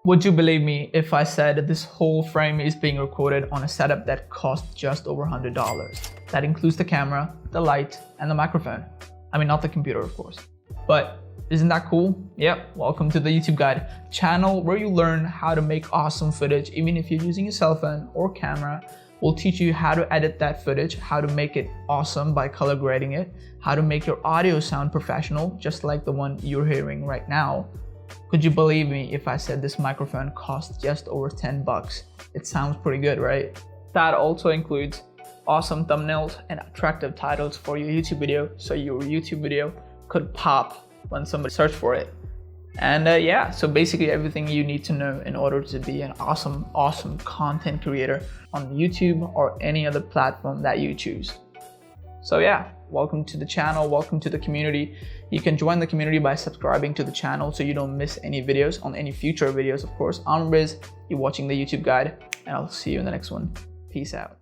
Would you believe me if I said this whole frame is being recorded on a setup that costs just over $100? That includes the camera, the light, and the microphone. I mean, not the computer, of course. But isn't that cool? Yep, welcome to the YouTube Guide, channel where you learn how to make awesome footage even if you're using a cell phone or camera. We'll teach you how to edit that footage, how to make it awesome by color grading it, how to make your audio sound professional, just like the one you're hearing right now. Could you believe me if I said this microphone costs just over 10 bucks? It sounds pretty good, right? That also includes awesome thumbnails and attractive titles for your YouTube video, so your YouTube video could pop when somebody searches for it. And yeah, so basically everything you need to know in order to be an awesome content creator on YouTube or any other platform that you choose. So yeah, welcome to the channel, welcome to the community. You can join the community by subscribing to the channel so you don't miss any videos on any future videos, of course. I'm Riz, you're watching the YouTube Guide, and I'll see you in the next one. Peace out.